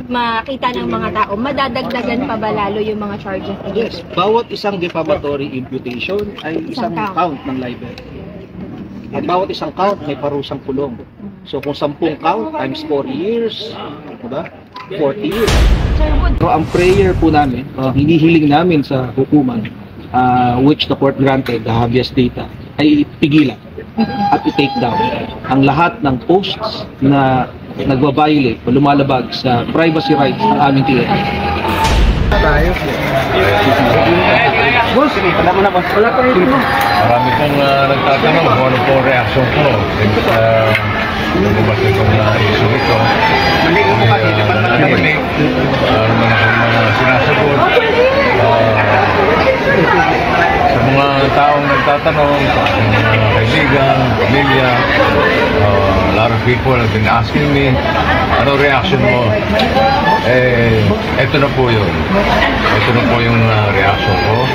makita ng mga tao, madadagdagan pa ba lalo yung mga charges? Yes, bawat isang defamatory imputation ay isang count ng libel. At bawat isang count may parusang kulong. So kung 10 count times 4 years, diba? 40 years. So ang prayer po namin, hinihiling namin sa hukuman, which the court granted the habeas data, ay pigilan at i-take down ang lahat ng posts na nagbabiolate o lumalabag sa privacy rights ng aming client. Boss, wala mo na boss. Wala pa rin. Marami pong nagtatanong kung ano po reaction ko. Nung bumalik itong issue ito. Mali ko kasi, dapat malaki. Ano man akong mga sinasagot. Sa mga taong nagtatanong, sa aking mga kaibigan, pamilya, a lot of people have been asking me, ano reaction mo? Ito na po yun. Ito na po yung reaction ko.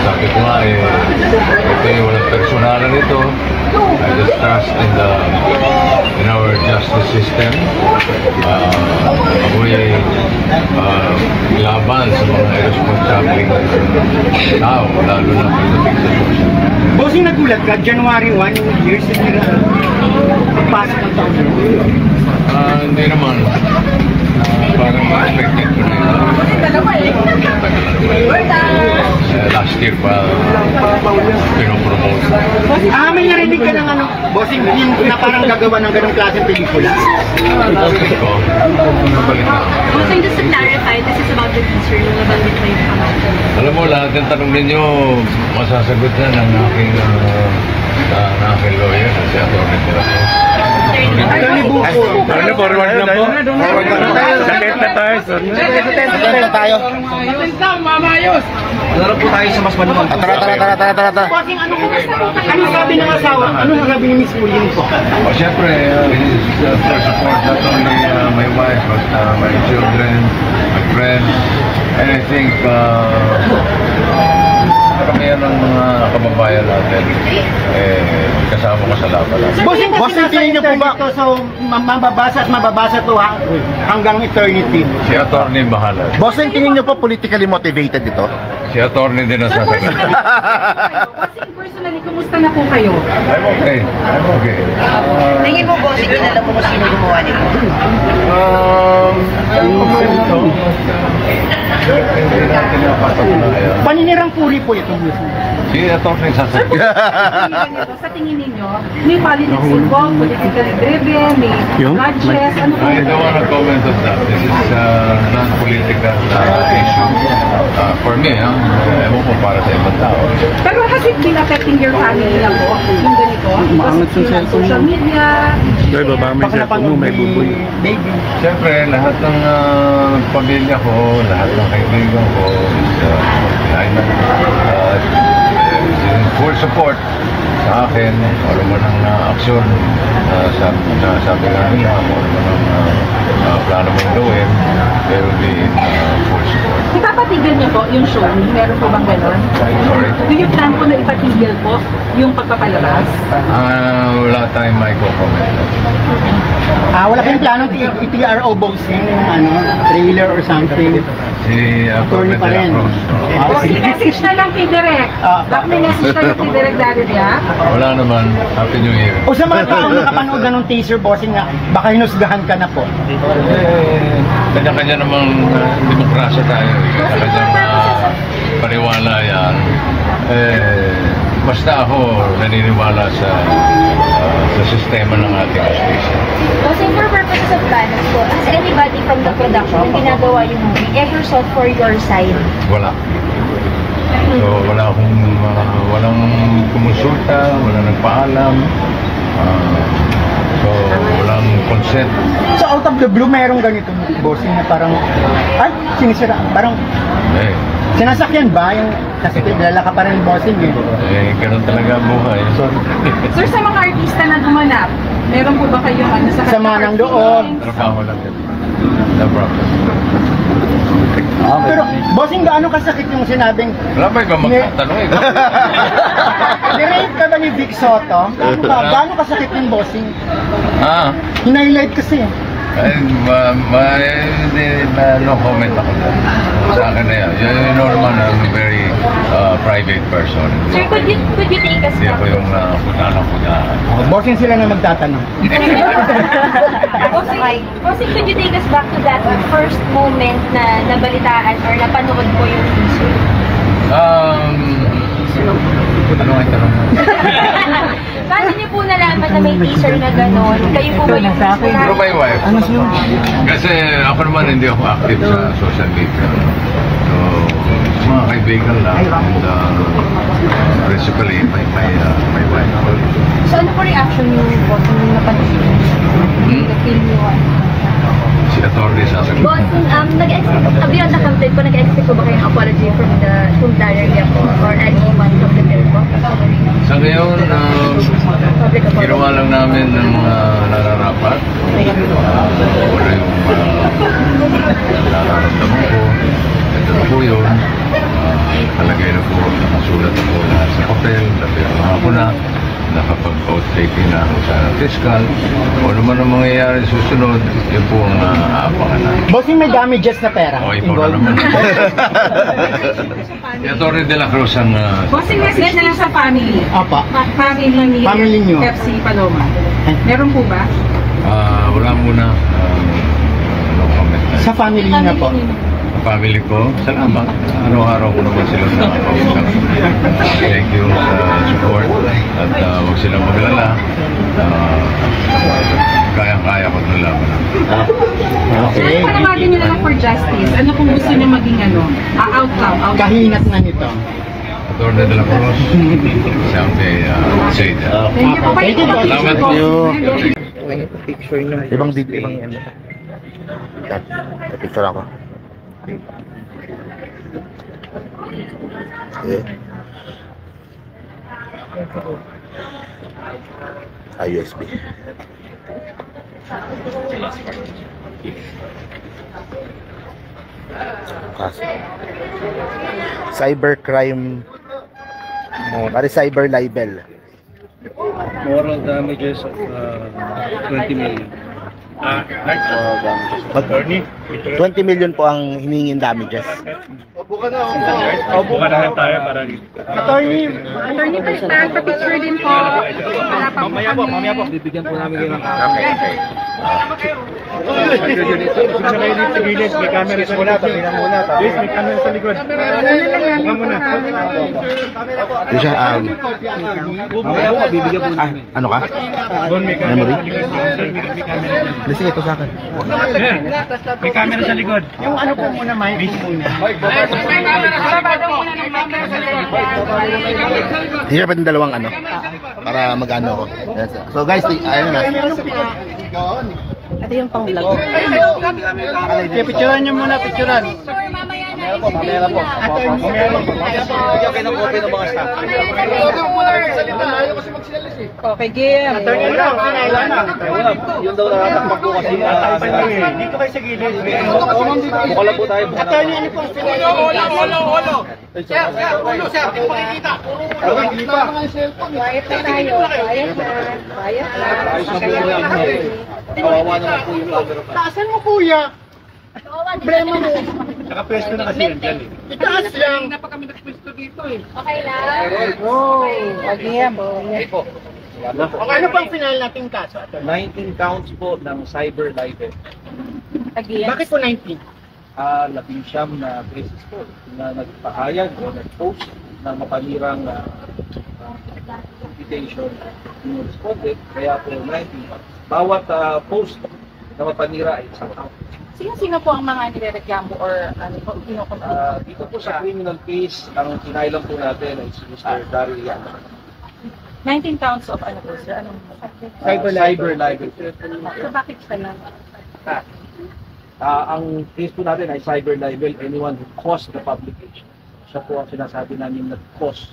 Sabi ko nga, ito yung walang personalan nito. I just trust in our justice system. Ako'y laban sa mga irresponsibleng tao, lalo na pagdating sa social. Bossing, nagulat ka, January 1 years na pagpasok ng taon. Hindi naman. Parang expected ko na yun. Last year pa pinopromote. May narinig ka ng ano, bossing, na parang gagawa ng ganong klaseng pelikula. Ko, nabalik na. Bossing, just to clarify, this is about the teaser na nabanggit na yung pangalan. Alam mo, lahat ng tanong ninyo, masasagot na ng aking lawyer, si Atty. Tiraco. Ano, forward na po? Sakit na tayo. Sakit na tayo. Mamayos! Laro po tayo sa mas manuman. Tara. Bossing, ano sabi ng asawa? Ano sabi ni Miss Pauline po? Siyempre, for support not only my wife, but my children, my friends, and I think karamihan ng mga kababayan natin kasama ko sa laban natin. Bossing, tingin niyo po ba so mababasa to hanggang eternity? Si Atty. bahala. Bossing, tingin niyo po politically motivated ito? Si Atty. din ang sasagot. Bossing, personally, kumusta na po kayo? I'm okay. Tingin mo, bossing, kilala mo kung sino gumawa nito? Hindi natin napasok na kaya. Paninirang puri po ito. Si Atty. sasagot. Sa tingin ninyo, may politics involved, politically driven, may grudges, ano po? I don't want to comment on that. This is non-political issue. For me, ewan ko para sa ibang tao. Pero has it been affecting your family na po, yung ganito? Because of social media? May cellphone mo, may buboy. Baby. Siyempre, lahat ng pamilya ko, lahat ng kaibigan ko is full support sa akin. Wala mo ng aksyon sabi nga nila, wala mo ng plano mong gawin, there will be full support. Ipapatigil niyo po yung show? Meron po bang gano'n? Sorry? Do you plan po na ipatigil po yung pagpapalabas? Wala tayong may comment. Wala kayong planong i-TRO boxing, trailer or something? Si Attorney pa rin. Message na lang kay Direk. Back may message na lang kay Direk Daradia. Wala naman. Happy New Year. O sa mga taong nakapanood na ng teaser bossing nga, baka hinusgahan ka na po. Kanya-kanya namang demokrasya tayo. Kanya-kanya paniwala yan. Basta ako naniniwala sa sistema ng ating justice. Kasi for purposes of balance po, has anybody from the production na ginagawa yung movie ever sought for your side? Wala. So walang kumonsulta, walang nagpaalam. So walang consent. So out of the blue, mayroong ganito bossing na parang, sinisira, parang, sinasakyan ba yung, kasi kilala ka pa rin bossing ganun talaga ang buhay. Sir, sa mga artista na gumanap, meron po ba kayong sa sama ng loob? Trabaho lang yun. No problem. Pero bossing, gaano kasakit yung sinabing wala ba ibang magtatanong eh? Nirape ka ba ni Vic Soto? Gaano kasakit yung bossing? Ah. Hinighlight kasi. No comment ako dyan. Sa akin na yan. You know naman, I'm a very private person. Sir, could you take us Hindi back? ako yung punaan. Bossing sila na magtatanong. Bossing, could you take us back to that first moment na nabalitaan or napanood ko yung teaser? Ano ang tanong mo? Paano niyo po nalaman na may teaser na gano'n? Kayo po ba yung Through my wife. Kasi ako naman hindi ako active sa social media. So, mga kaibigan lang. And principally, my wife. So ano po reaction niyo po nung napanood? Na-feel niyo? Si Atty. sasagot. Bossing, beyond the campaign po, nag-expect po ba kayong apology from Daria po or anyone from the film po? Sa ngayon, ginawa lang namin ng mga nararapat. Wala yung nararamdaman ko. Ito na po yun. Palagay na po, nakasulat na po lahat sa papel. Napirma ako na. Nakapag-outtaking na ako sa fiscal. O naman ang mangyayari susunod, yun po ang aapangan namin. Bossing, may damages na pera. O, ikaw na naman. Si Atty. de la Cruz ang... Bossing, message na lang sa family. Apa. Family niyo. FC Paloma. Meron po ba? Wala muna. No comment na. Sa family niya po. Family ko, salamat. Araw-araw ko naman sila nakakausap. Thank you sa support at huwag silang maglala. Kaya-kaya ko ito laban. Sir, panawagan niyo na lang for justice. Ano kung gusto niyo maging outcome? Kahinat na nito. Atty. de la Cruz, sabi, say that. Thank you po. Thank you, boss. Salamat Ibang picture ako. Okay. USB. Cybercrime. Cyber libel. Moral damages of 20 million. 20 million po ang hiningin damages. Attorney, Prestan, pa-picture din po. Wala pa po kami. Mamaya po, bibigyan po namin kayo ng May camera sa muna, tabihan muna. Please, may camera sa likod. Muna. Di siya, mamaya po, bibigyan po namin. ano ka? Memory? Sige, ito sa akin. May camera sa likod. Yung ano po muna, mic muna. Hindi siya pwedeng dalawang ano. Para mag-ano ako. So guys, ayun na. Ito yung pang-vlog. Picturean niyo muna, picturean. Mamaya na po. Bigyan kayo ng copy ng mga staff. Okay, game. Attorney lang, wala na. Yun daw nakatakpak po kasi. Dito kayo sa gilid. Buka lang po tayo. Attorney, ano po? Ulo. Sir, pakikita. Quiet na tayo. Quiet na. Ayos na po yan. Kawawa naman po yung camera. Taasan mo, kuya. Problema mo. Nakapwesto na kasi yan dyan eh. Itaas lang. Okay lang. Okay, ano pang final nating kaso? 19 counts po ng cyber libel. Bakit po 19? 19 na cases po na nagpahayag o nag-post ng mapanirang invitation ng respondent, kaya po 19. Bawat post na mapanira ay isang count. Sino po ang mga nirereklamo or ano po? Dito po sa criminal case, ang kinailan po natin ay si Mr. Daryl Yan. 19 counts of ano po, sir? Anong Cyber libel. So bakit siya lang? Ang case po natin ay cyber libel, anyone who caused the publication. Siya po ang sinasabi namin na cause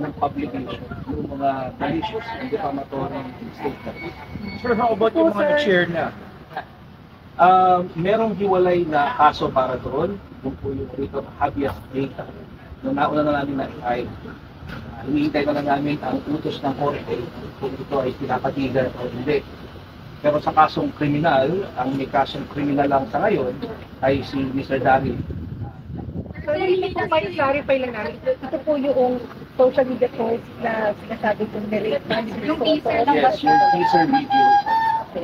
ng publication, yung mga malicious and defamatory statement. Sir, how about yung mga nag-share na? Merong hiwalay na kaso para doon, yung po yung rito habeas data. Nung nauna na namin na-file, hinihintay na lang namin ang utos ng korte kung ito ay pinapatigan o hindi. Pero sa kasong kriminal, ang may kasong kriminal lang sa ngayon ay si Mr. Daryl. So, hindi po ba clarify lang namin, ito po yung social media post na sinasabi kong nilate Yung teaser lang ba Yes, yung teaser video.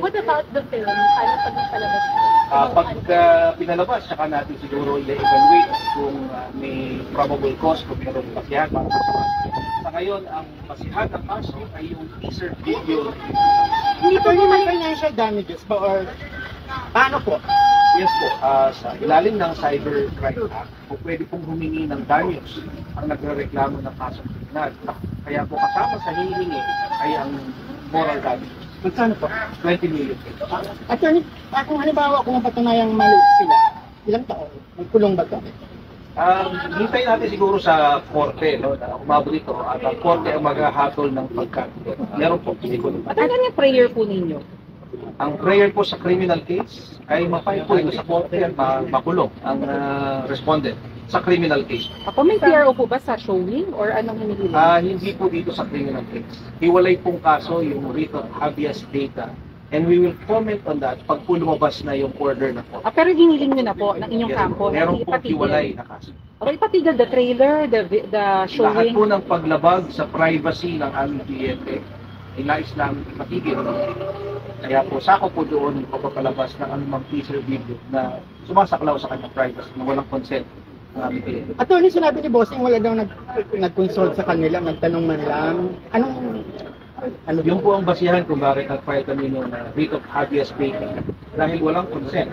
What about the film? Ano pag napalabas ko? Pag pinalabas, saka natin siguro i-evaluate kung may probable cause, kung mayroong basihan para sa ngayon, ang basihan ng kaso ay yung teaser video. Hindi po naman financial damages ba or paano po? Yes po, sa ilalim ng Cybercrime Act, po pwede pong humingi ng damages ang nagrereklamo ng kasong kriminal. Kaya po kasama sa hihingi ay ang moral damages. Magkano po? 20 million. Attorney, kung halimbawa kung patunayang mali sila, ilang taon? Magkulong ba ito? Hintay natin siguro sa korte, no, na umabot ito at ang korte ang maghahatol ng pagkakulong. Meron po siguro. At ano yung prayer po ninyo? Ang prayer po sa criminal case ay mapay po ito sa korte at makulong ang respondent sa criminal case. Ako may PRO po ba sa showing or anong hinihili? Hindi po dito sa criminal case. Hiwalay pong kaso yung writ of habeas data. And we will comment on that pag po lumabas na yung order na po. Pero hiniling nyo na po ng inyong kampo na Meron po hiwalay na kaso. Okay, ipatigil the trailer, the Lahat showing. po ng paglabag sa privacy ng aming kliyente ay nais namin ipatigil. Kaya po sako po doon pagpapalabas ng anumang teaser video na sumasaklaw sa kanyang privacy na walang consent ng aming kliyente. Attorney, sinabi ni Bossing wala daw nag-consult sa kanila, nagtanong man lang. Ano Yung po ang basihan kung bakit nag-file kami ng writ of habeas data dahil walang consent.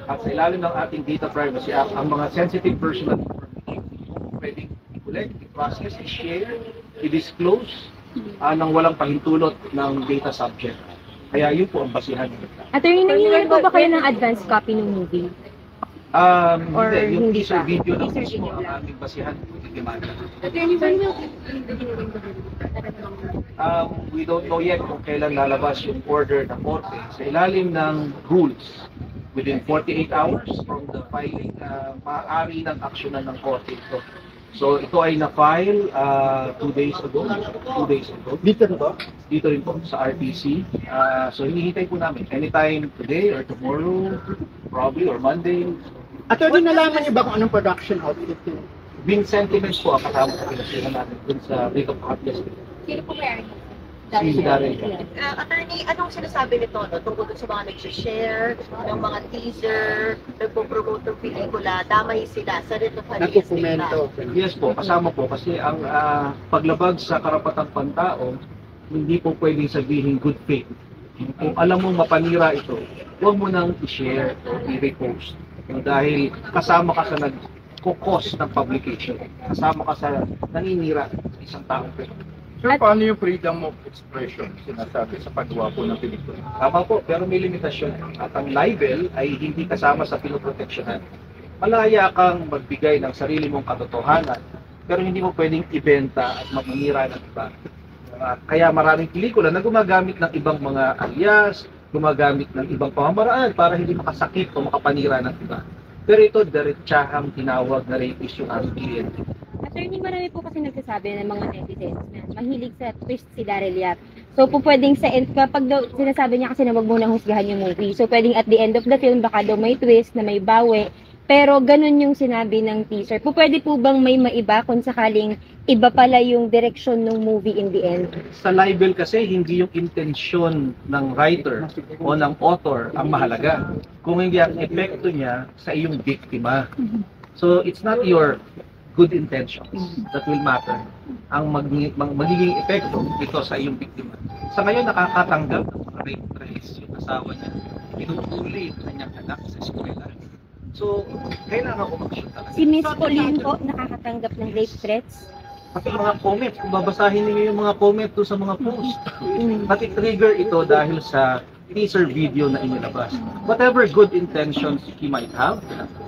At sa ilalim ng ating Data Privacy Act, ang mga sensitive personal information pwedeng i-collect, i-process, i-share, i-disclose nang walang pahintulot ng data subject. Kaya yun po ang basihan. Attorney, nangyayari po ba kayo ng advance copy ng movie? Or Hindi, yung hindi teaser pa? video lang Teaser mismo video ang lang. aming basihan kung demanda. Attorney, ba niyo? We don't know yet kung kailan lalabas yung order ng korte. Sa ilalim ng rules, within 48 hours from the filing, maaari ng aksyonan ng korte ito. So ito ay na-file 2 days ago. dito na ba? Dito rin po sa RTC. So hinihintay po namin anytime today or tomorrow, probably, or Monday. Attorney, nalaman niyo ba kung anong production outfit yun? Bin sentiments po ang kasama sa pinasihan natin dun sa Rate of Habeas. Sino po may Si Darren. Attorney, anong sinasabi nito no? Tungkol sa mga nag-share, ng mga teaser, nagpo-promote ng pelikula, damay sila sa rin ng Nagkukomento. Yes po, kasama po kasi ang paglabag sa karapatang pantao, hindi po pwedeng sabihin good faith. Kung alam mo mapanira ito, huwag mo nang i-share o i-repost. Dahil kasama ka sa nag-cause ng publication. Kasama ka sa naninira sa isang taong pwede. Sir, paano yung freedom of expression sinasabi sa paggawa po ng pelikula? Tama po, pero may limitasyon. At ang libel ay hindi kasama sa pinoproteksyonan. Malaya kang magbigay ng sarili mong katotohanan, pero hindi mo pwedeng ibenta at mamanira ng iba. Kaya maraming pelikula na gumagamit ng ibang mga alias, gumagamit ng ibang pamamaraan para hindi makasakit o makapanira ng iba. Pero ito, diretsahang tinawag na rapist yung aming kliyente. Attorney, marami po kasi nagsasabi ng mga netizens na mahilig sa twist si Daryl Yap. So po pwedeng sa end, kapag daw, sinasabi niya kasi na wag muna husgahan yung movie. So pwedeng at the end of the film, baka daw may twist na may bawi. Pero ganun yung sinabi ng teaser. Po pwede po bang may maiba kung sakaling iba pala yung direction ng movie in the end? Sa libel kasi, hindi yung intensyon ng writer o ng author ang mahalaga. Kung hindi ang epekto niya sa iyong biktima. So it's not your good intentions that will matter. Ang magiging epekto ito sa iyong biktima. Sa ngayon, nakakatanggap ng mga rape threats yung asawa niya. Pinupuli yung kanyang anak sa eskwela. So, kailangan umaksyon talaga. Si Miss Pauline po nakakatanggap ng rape threats? Pati mga comments, kung babasahin niyo yung mga comment doon sa mga post, mati-trigger ito dahil sa teaser video na inilabas. Whatever good intentions he might have,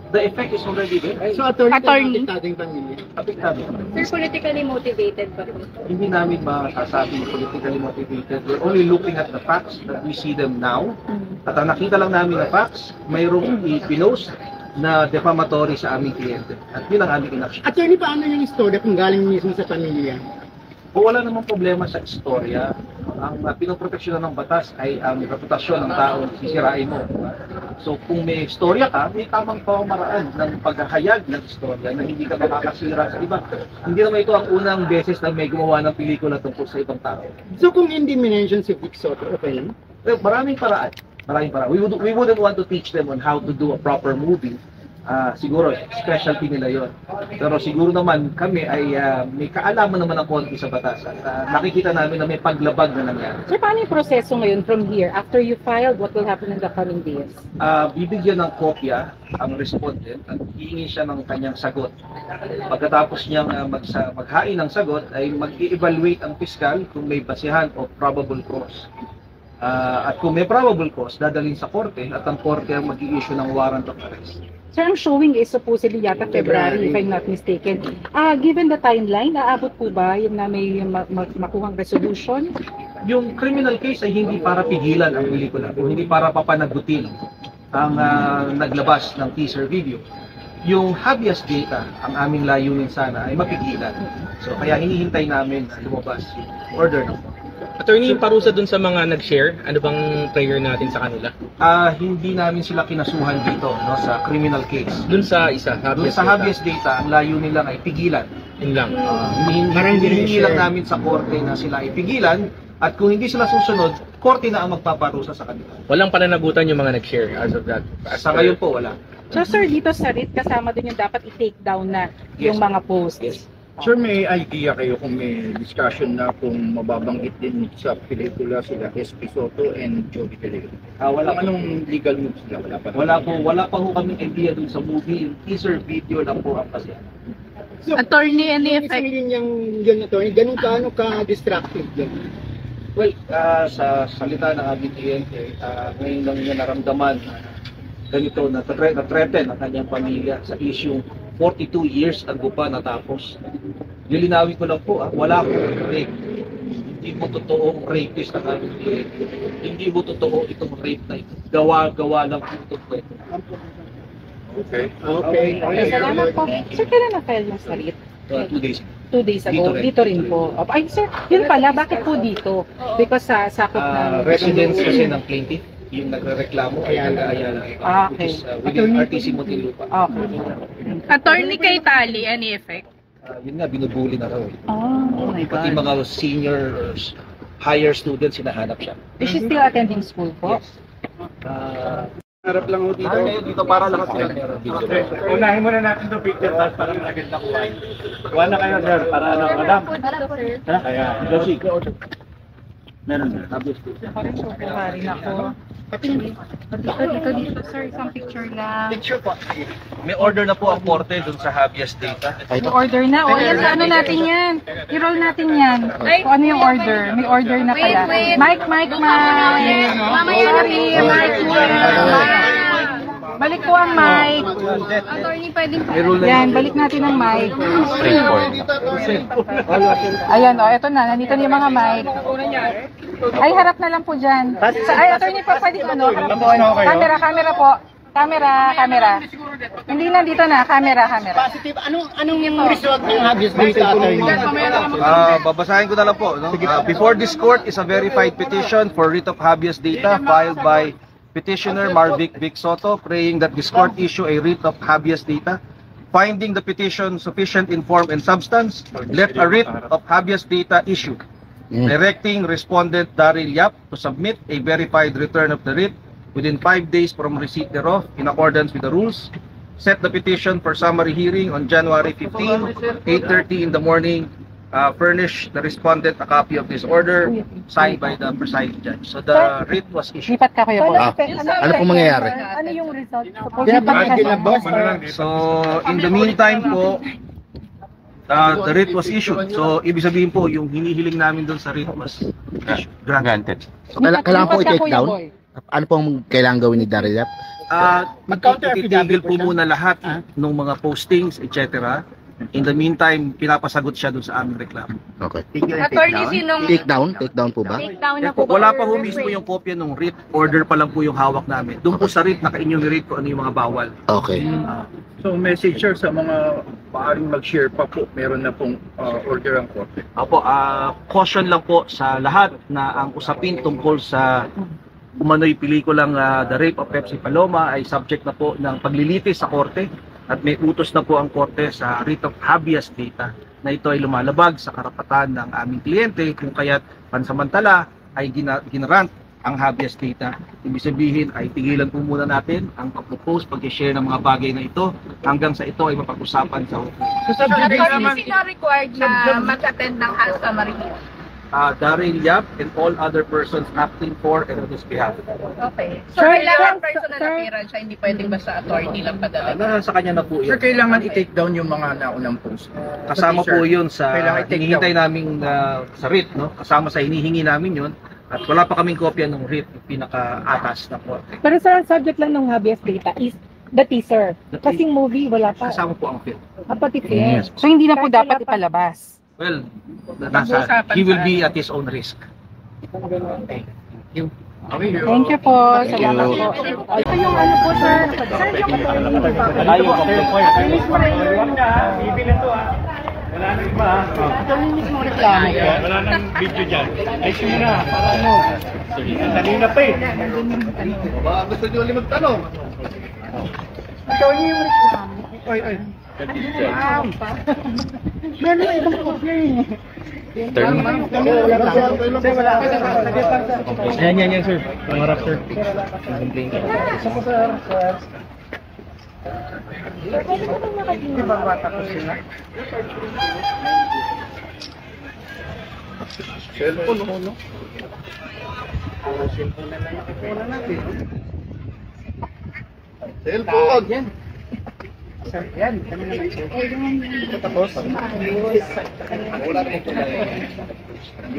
the effect is already there. So, attorney, Attorney. ating pamilya. Apektado. Sir, politically motivated ba po? Hindi namin masasabing politically motivated. We're only looking at the facts that we see them now. At ang nakita lang namin na facts, mayroong i-pinost na defamatory sa aming kliyente. At yun ang aming inaction. Attorney, paano yung istorya kung galing mismo sa pamilya? Kung wala namang problema sa istorya, ang pinoproteksyonan ng batas ay ang reputasyon ng tao na sisirain mo. So kung may istorya ka, may tamang pamamaraan ng paghahayag ng istorya na hindi ka makakasira sa iba. Hindi naman ito ang unang beses na may gumawa ng pelikula tungkol sa ibang tao. So kung hindi minention si Vic Soto, okay? Well, maraming paraan. We wouldn't want to teach them on how to do a proper movie. Siguro, specialty nila yon. Pero siguro naman kami ay may kaalaman naman ng konti sa batas. At nakikita namin na may paglabag na nangyari. Sir, paano yung proseso ngayon from here? After you filed, what will happen in the coming days? Bibigyan ng kopya ang respondent at hihingi siya ng kanyang sagot. Pagkatapos niyang maghain ng sagot, ay mag-i-evaluate ang piskal kung may basihan o probable cause. At kung may probable cause, dadalhin sa korte at ang korte ang mag-i-issue ng warrant of arrest. Sir, ang showing is supposedly yata February, if I'm not mistaken. Given the timeline, aabot po ba yun na may makuhang resolution? Yung criminal case ay hindi para pigilan ang pelikula, o hindi para papanagutin ang naglabas ng teaser video. Yung habeas data, ang aming layunin sana ay mapigilan. So kaya hinihintay namin na lumabas yung order ng Attorney, yung parusa dun sa mga nag-share, ano bang prayer natin sa kanila? Hindi namin sila kinasuhan dito no, sa criminal case. Dun sa isa, habeas data, ang layunin lang ay pigilan. Yun lang. Hindi lang namin sa korte na sila ipigilan at kung hindi sila susunod, korte na ang magpaparusa sa kanila. Walang pananagutan yung mga nag-share as of that? Sa ngayon po, wala. So sir, dito sa RIT, kasama din yung dapat i-take down na yung mga posts. Yes. Sir, may idea kayo kung may discussion na kung mababanggit din sa pelikula sila SP Soto and Joey Calero? Wala Anong legal moves sila? Wala pa ho kaming idea dun sa movie. Yung teaser video lang po ang kasi. So, attorney, any effect? Yung attorney, ganun ka-distractive yan? Well, sa salita ng aming kliyente, ngayon lang niya naramdaman ganito na threaten ang kanyang pamilya sa issue 42 years ago pa natapos. Lilinawin ko lang po, wala akong rape. Hindi mo totoong rapist ang aming kliyente. Hindi mo totoo itong rape na ito. Gawa-gawa lang po itong kwento. Okay. Salamat po. Sir, kailan na-file yung sa RIT? 2 days. 2 days ago. Dito rin po. Ay, sir, yun pala, bakit po dito? Because sa sakop ng... Residence kasi ng plaintiff, yung nagrereklamo ay taga-Ayala. Okay. Within RTC Muntinlupa. Okay. Attorney kay Tali, any effect? Yun nga, binubuli na raw. Oh my Pati God. mga senior, higher students, hinahanap siya. Is she still attending school po? Yes. Harap lang ho dito. Dito para lahat sila meron video. Unahin muna natin itong picture tapos para agad na kuha. Kuha na kayo, sir, para madam. Kaya, Josie. Meron na. Parang rin ako. Dito, sir, isang picture lang. Picture po. May order na po ang korte dun sa habeas data. May order na. O, yan, ano natin yan? I-roll natin yan. Kung ano yung order. May order na pala. Mike. Balik po ang mic. Attorney, pwedeng Yan, balik natin ang mic. Ayan, eto na. Nandito na yung mga mic. Ay, harap na lang po dyan. Ay, attorney po, pwede po, no? Harap po. Camera po. Camera. Hindi nandito na. Camera. Positive. Anong yung result ng habeas data, attorney? Babasahin ko na lang po. No? Before this court is a verified petition for writ of habeas data filed by Petitioner Marvic Vic Soto, praying that this court issue a writ of habeas data. Finding the petition sufficient in form and substance, let a writ of habeas data issue. Directing respondent Daryl Yap to submit a verified return of the writ within 5 days from receipt thereof in accordance with the rules. Set the petition for summary hearing on January 15, 8:30 in the morning. Furnish the respondent a copy of this order signed by the presiding judge. So the writ was issued. Lipat ka kayo po. Ano pong mangyayari? Ano yung result? So in the meantime po, the writ was issued. So ibig sabihin po, yung hinihiling namin doon sa writ was granted. So, kailangan po i-take down? Ano pong kailangan gawin ni Daryl Yap? Titigil po muna lahat ng mga postings, etc. In the meantime, pinapasagot siya dun sa aming reklamo. Okay. Attorney, sinong... Take down po ba? Take down na Yes po, po. wala pa ho mismo yung kopya ng writ. Order pa lang po yung hawak namin. Doon po sa writ, naka-enumerate ko ano yung mga bawal. Okay. So message sir sa mga maaaring mag-share pa po, meron na pong order ang korte. Apo, caution lang po sa lahat na ang usapin tungkol sa umano'y pelikulang The Rape of Pepsi Paloma ay subject na po ng paglilitis sa korte at may utos na po ang korte sa writ of habeas data na ito ay lumalabag sa karapatan ng aming kliyente kung kaya't pansamantala ay ginarant ang habeas data. Ibig sabihin ay tigilan po muna natin ang pag-post, pag-share ng mga bagay na ito hanggang sa ito ay mapag-usapan sa hukom. Attorney, sino required na mag-attend ng House Summary? Daryl Yap and all other persons acting for and on his behalf. Okay. So, kailangan personal appearance siya, hindi pwedeng basta attorney lang padala. Nasa kanya na po Sir, yun. kailangan i-take down yung mga naunang post. Kasama po yun sa Kailangan i-take hinihintay namin sa writ, no? Kasama sa hinihingi namin yun. At wala pa kaming kopya ng writ, yung pinaka-atas na korte. Pero sa subject lang ng habeas data is the teaser. Kasing movie, wala pa. Kasama po ang film. Pati film. So hindi na po dapat ipalabas. Well, he will be at his own risk. Okay. Thank you po. Salamat po. Ito yung ano po, sir. Sir, yung Bibilin to Wala nang iba Ito yung mismo reklamo. Wala nang video dyan. Ay, simula. Ano? Kanina pa eh. Baka gusto nyo ulit magtanong. Ito yung reklamo. Ay. Meron na ibang kopya eh. Yan, sir. Pangarap, sir. Di ba bata ko sila? Cellphone, no? Cellphone na lang nakikuna natin. Cellphone! Yan. Sir, yan. Kami na lang. Tapos? Wala naman po na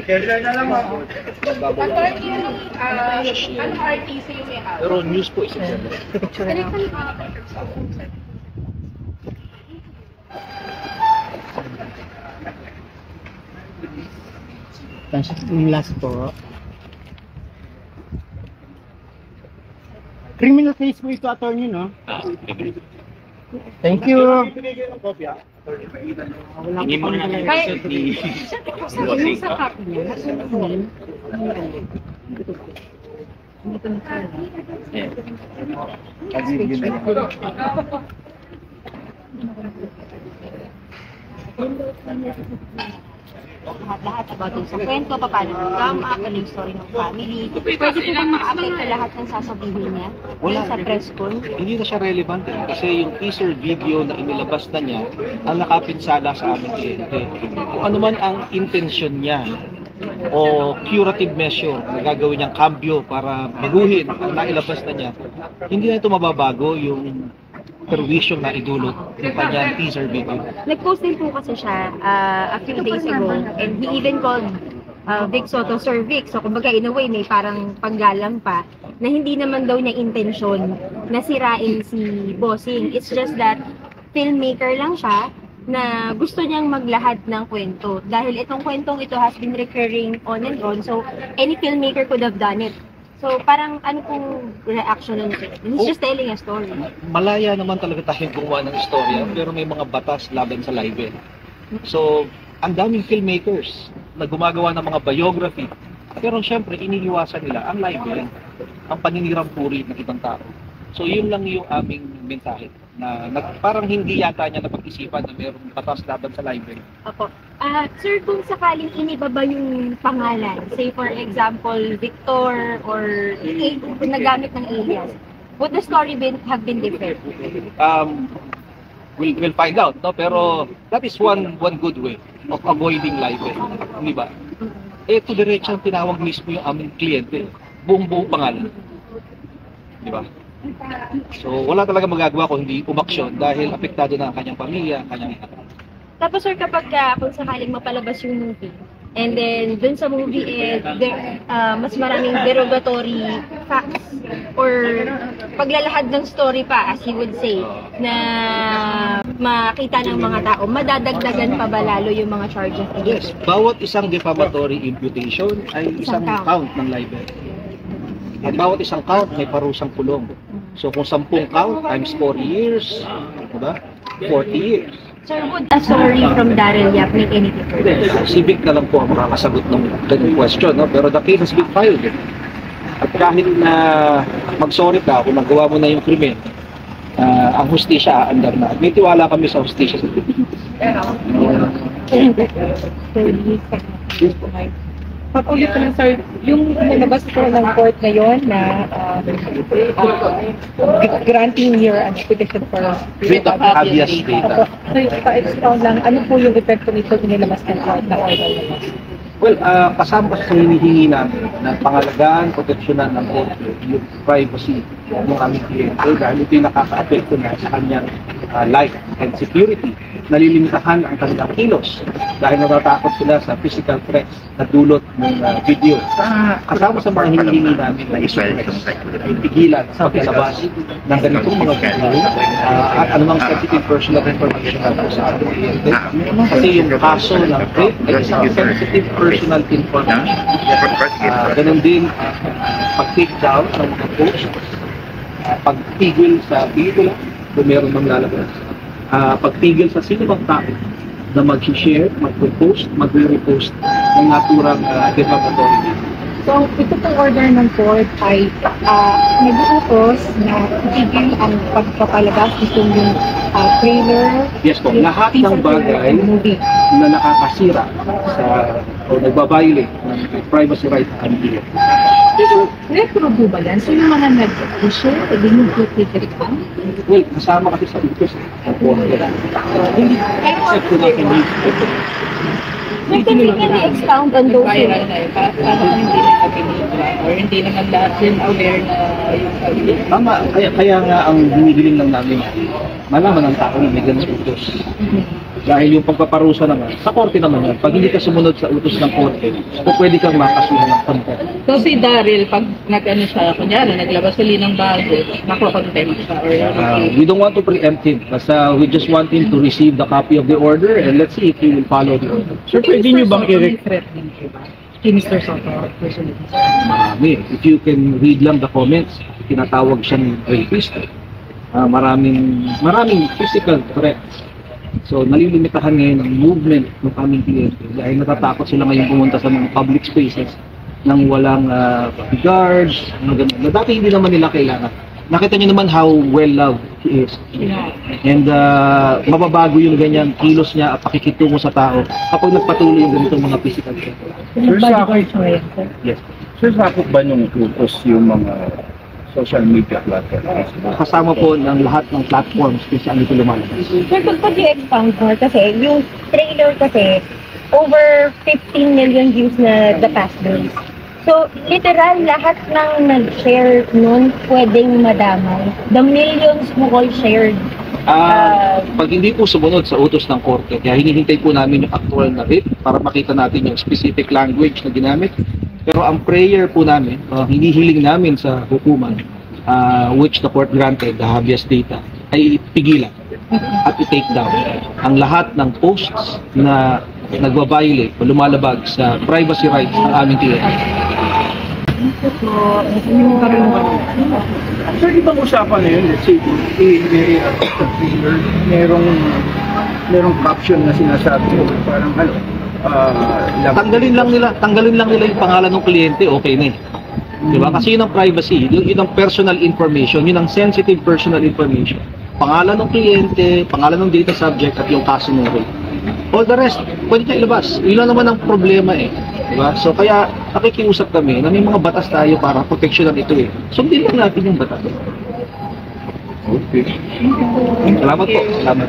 Kaya na lang ako. Attorney, ano RTC yung may hawak? Pero news po isa. Yung last po. Criminal case po ito, attorney, no? Thank you. Hindi mo na Sa copy niya. Lahat about dun sa kwento, paano ng drama, ano yung story ng family. Pwede po bang maka-update na lahat ng sasabihin niya? Wala. Sa press con? Hindi na siya relevant kasi yung teaser video na inilabas na niya ang nakapinsala sa aming kliyente. Kung ano man ang intention niya o curative measure na gagawin niyang cambio para baguhin ang nailabas na niya, hindi na ito mababago yung perwisyon na idulot ng kanyang teaser video. Nag-post din po kasi siya a few days ago and he even called Vic Soto Sir Vic. So kumbaga in a way may parang panggalang pa na hindi naman daw niya intensyon na sirain si Bossing. It's just that filmmaker lang siya na gusto niyang maglahad ng kwento. Dahil itong kwentong ito has been recurring on and on. So any filmmaker could have done it. So parang ano pong reaction nun? He's just telling a story. Malaya naman talaga tayong gumawa ng istorya pero may mga batas laban sa libel. So, ang daming filmmakers na gumagawa ng mga biography pero syempre iniiwasan nila ang libel, ang paninirang puri ng ibang tao. So, yun lang yung aming mensahe na parang hindi yata niya napag-isipan na mayroong batas laban sa libel. Opo. Sir, kung sakaling inibaba yung pangalan, say for example, Victor or kung nagamit ng alias, would the story have been different? We'll find out, no? Pero that is one good way of avoiding libel, di ba? To diretsang tinawag mismo yung aming kliyente, buong pangalan. Di ba? So, wala talaga magagawa kung hindi umaksyon dahil apektado na ang kanyang pamilya, kanyang anak. Tapos sir, kapag kung sakaling mapalabas yung movie, and then dun sa movie mas maraming derogatory facts or paglalahad ng story pa, as he would say, na makita ng mga tao, madadagdagan pa ba lalo yung mga charges? Yes, bawat isang defamatory imputation ay isang count ng libel. At bawat isang count may parusang kulong. So kung 10 count times 4 years, diba? 40 years. Sir, would a sorry from Daryl Yap make any difference? Civic na lang po ang makakasagot ng ganung question, no? Pero the case has been filed. At kahit na mag-sorry ka kung nagawa mo na yung krimen, ang hustisya aandar na. May tiwala kami sa hustisya. Pag-ulit ko lang, sir, yung nalabas ko ng court ngayon na granting your petition for Writ of habeas data. So, pa-expound lang, ano po yung epekto nito nilabas ng court na order na? Well, kasama sa hinihingi namin na pangalagaan, proteksyonan ng yung privacy ng aming kliyente dahil ito yung nakaka-apekto na sa kanyang life and security. Nalilimitahan ang kanilang kilos dahil natatakot sila sa physical threats na dulot ng video. Kasama sa mga hinihingi namin na ay pigilan sa paglalabas ng ganitong mga video at anumang sensitive personal information natin sa ating kliyente. Kasi yung kaso ng rape ay isang sensitive personal information. Ganun din pag-take down ng mga posts, pagpigil sa pelikula kung meron mang lalabas, pagpigil sa sino bang tao na mag-share, mag-post, mag-repost ng naturang defamatory. So, ito pong order ng court ay nag-uutos na itigil ang pagpapalabas nitong yung trailer. Yes po, lahat ng bagay na nakakasira sa o nagbabiolate ng privacy right and freedom. Pero, retro ba yan? So, yung mga nag-share, dinugduplicate ba? Well, kasama kasi sa utos ng court. Hindi, except for that, hindi. Can you expound on those things? Or hindi naman lahat din aware na yung Tama, kaya nga ang hinihiling lang namin, malaman ng tao na may ganun utos. Dahil yung pagpaparusa naman, sa korte naman yan, pag hindi ka sumunod sa utos ng korte, pwede kang makasuhan ng contempt. So si Daryl, pag nag-ano siya, kunyari, naglabas uli ng bago, mako-contempt siya. Or, We don't want to preempt him, basta we just want him to receive the copy of the order and let's see if he will follow the order. Sir, pwede nyo bang threatening kay Mr. Soto personally? If you can read lang the comments, tinatawag siyang rapist. Maraming physical threats. So, nalilimitahan ngayon ang movement ng aming kliyente dahil natatakot sila ngayon pumunta sa mga public spaces nang walang guards, na dati hindi naman nila kailangan. Nakita niyo naman how well-loved he is. And mababago yung ganyan kilos niya at pakikitungo sa tao kapag nagpatuloy yung ganitong mga physical threats. Yes. Sir, sakop ba nung utos yung mga social media platforms? Kasama po ng lahat ng platforms kung saan ito lumalabas. Sir, could you expound more? Kasi yung trailer kasi, over 15 million views na the past days. So, literal, lahat ng nag-share nun pwedeng madamay. The millions who all shared. Pag hindi po sumunod sa utos ng korte, kaya hinihintay po namin yung actual na writ para makita natin yung specific language na ginamit. Pero ang prayer po namin, hinihiling namin sa hukuman, which the court granted, the habeas data, ay pigilan at i-take down ang lahat ng posts na nagbabiolate o lumalabag sa privacy rights ng aming kliyente. Sir, ibang usapan na yun, let's say, merong caption na sinasabi, parang ano, tanggalin lang nila yung pangalan ng kliyente, okay na eh. Diba? Kasi yun ang privacy, yun ang personal information, yun ang sensitive personal information. Pangalan ng kliyente, pangalan ng data subject at yung kaso ng rape. All the rest, pwede niya ilabas. Yun lang naman ang problema eh. Diba? So kaya nakikiusap kami na may mga batas tayo para proteksyonan ito eh. Sundin lang natin yung batas. Okay. Salamat po. Salamat.